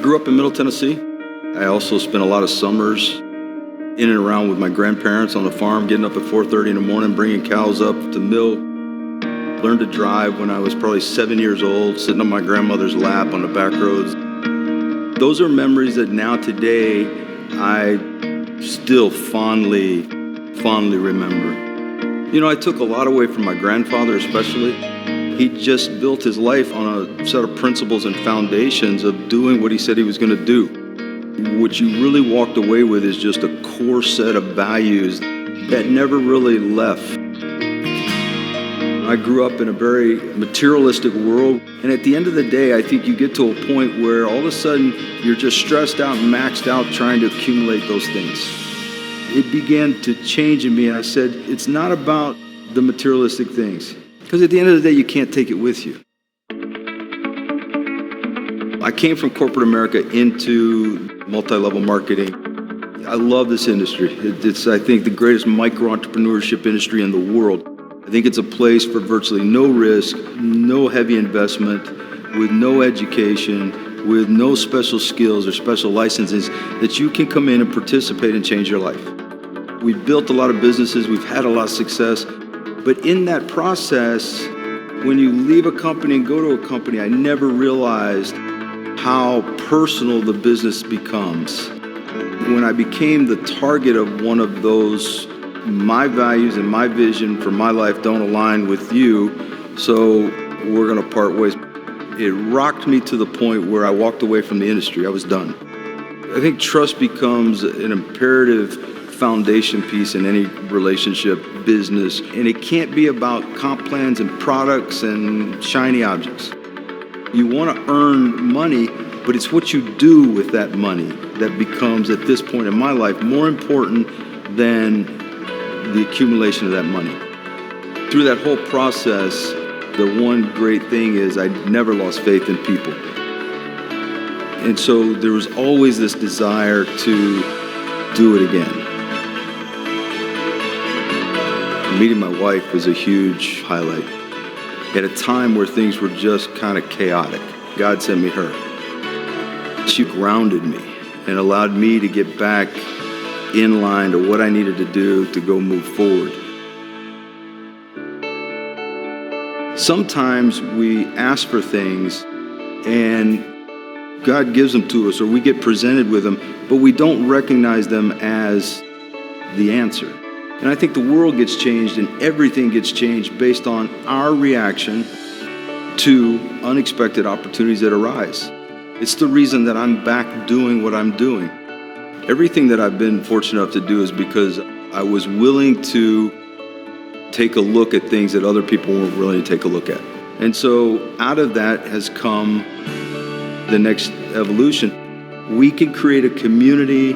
grew up in Middle Tennessee. I also spent a lot of summers in and around with my grandparents on the farm, getting up at 4:30 in the morning, bringing cows up to milk. Learned to drive when I was probably 7 years old, sitting on my grandmother's lap on the back roads. Those are memories that now today I still fondly remember. You know, I took a lot away from my grandfather especially. He just built his life on a set of principles and foundations of doing what he said he was going to do. What you really walked away with is just a core set of values that never really left. I grew up in a very materialistic world, and at the end of the day, I think you get to a point where all of a sudden you're just stressed out and maxed out trying to accumulate those things. It began to change in me, and I said, it's not about the materialistic things, because at the end of the day, you can't take it with you. I came from corporate America into multi-level marketing. I love this industry. It's, I think, the greatest micro-entrepreneurship industry in the world. I think it's a place for virtually no risk, no heavy investment, with no education, with no special skills or special licenses, that you can come in and participate and change your life. We've built a lot of businesses, we've had a lot of success, but in that process, when you leave a company and go to a company, I never realized how personal the business becomes. When I became the target of one of those, my values and my vision for my life don't align with you, so we're gonna part ways. It rocked me to the point where I walked away from the industry. I was done. I think trust becomes an imperative foundation piece in any relationship, business, and it can't be about comp plans and products and shiny objects. You want to earn money, but it's what you do with that money that becomes, at this point in my life, more important than the accumulation of that money. Through that whole process, the one great thing is I never lost faith in people. And so there was always this desire to do it again. Meeting my wife was a huge highlight. At a time where things were just kind of chaotic, God sent me her. She grounded me and allowed me to get back in line to what I needed to do to go move forward. Sometimes we ask for things and God gives them to us, or we get presented with them, but we don't recognize them as the answer. And I think the world gets changed and everything gets changed based on our reaction to unexpected opportunities that arise. It's the reason that I'm back doing what I'm doing. Everything that I've been fortunate enough to do is because I was willing to take a look at things that other people weren't willing to take a look at. And so out of that has come the next evolution. We can create a community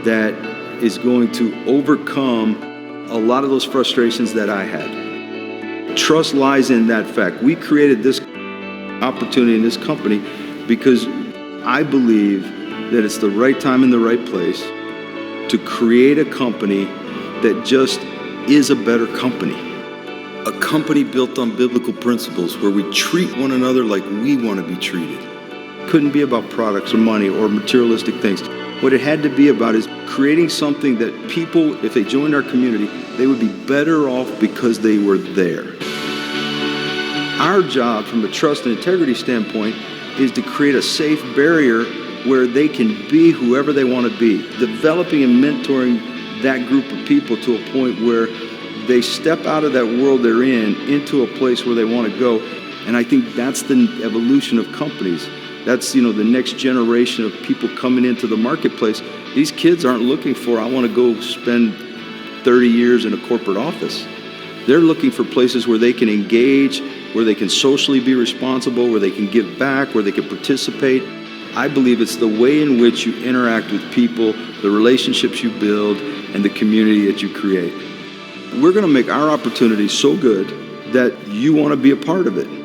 that is going to overcome a lot of those frustrations that I had. Trust lies in that fact. We created this opportunity in this company because I believe that it's the right time and the right place to create a company that just is a better company. A company built on biblical principles where we treat one another like we want to be treated. Couldn't be about products or money or materialistic things. What it had to be about is creating something that people, if they joined our community, they would be better off because they were there. Our job from a trust and integrity standpoint is to create a safe barrier where they can be whoever they want to be, developing and mentoring that group of people to a point where they step out of that world they're in into a place where they want to go. And I think that's the evolution of companies. That's, the next generation of people coming into the marketplace. These kids aren't looking for, I want to go spend 30 years in a corporate office. They're looking for places where they can engage, where they can socially be responsible, where they can give back, where they can participate. I believe it's the way in which you interact with people, the relationships you build, and the community that you create. We're going to make our opportunity so good that you want to be a part of it.